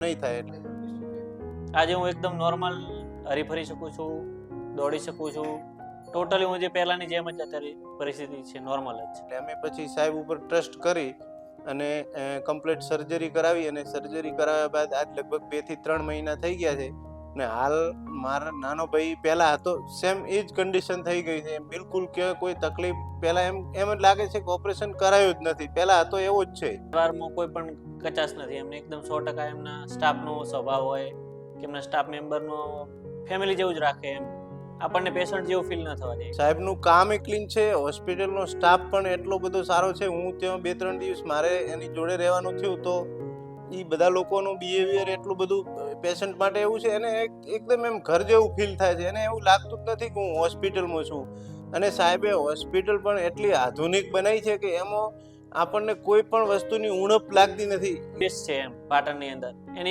નહીં થાય એટલે આજે હું એકદમ નોર્મલ હરીફરી શકું છું, દોડી શકું છું. ટોટલી હું જે પહેલાની જેમ જ અત્યારે પરિસ્થિતિ છે, નોર્મલ જ છે. અમે પછી સાહેબ ઉપર ટ્રસ્ટ કરી અને કમ્પ્લીટ સર્જરી કરાવી અને સર્જરી કરાવ્યા બાદ આજ લગભગ 2 થી 3 મહિના થઈ ગયા છે ને હાલ મારા નાનો ભાઈ પહેલા હતો સેમ એ જ કન્ડિશન થઈ ગઈ છે. બિલકુલ કે કોઈ તકલીફ પહેલા એમ જ લાગે છે કે ઓપરેશન કરાયું જ નથી, પહેલા હતો એવો જ છે. પરિવારમાં કોઈ પણ કચાશ નથી. એમને એકદમ 100% એમના સ્ટાફનો સ્વભાવ હોય કે એમના સ્ટાફ મેમ્બરનો ફેમિલી જેવું જ રાખે. એમ આપણને પેશન્ટ જેવું ફીલ ન થવા દે. સાહેબનું કામ એ ક્લીન છે, હોસ્પિટલનો સ્ટાફ પણ એટલો બધો સારો છે. હું ત્યાં 2-3 દિવસ મારે એની જોડે રહેવાનું થયું તો એ બધા લોકોનું બિહેવિયર એટલું બધું પેશન્ટ માટે એવું છે અને એકદમ એમ ઘર જેવું ફીલ થાય છે. એને એવું લાગતું જ નથી કે હું હોસ્પિટલમાં છું. અને સાહેબે હોસ્પિટલ પણ એટલી આધુનિક બનાવી છે કે એમાં આપણને કોઈ પણ વસ્તુની ઉણપ લાગતી નથી. બેસ્ટ છે એમ પાટણની અંદર. એની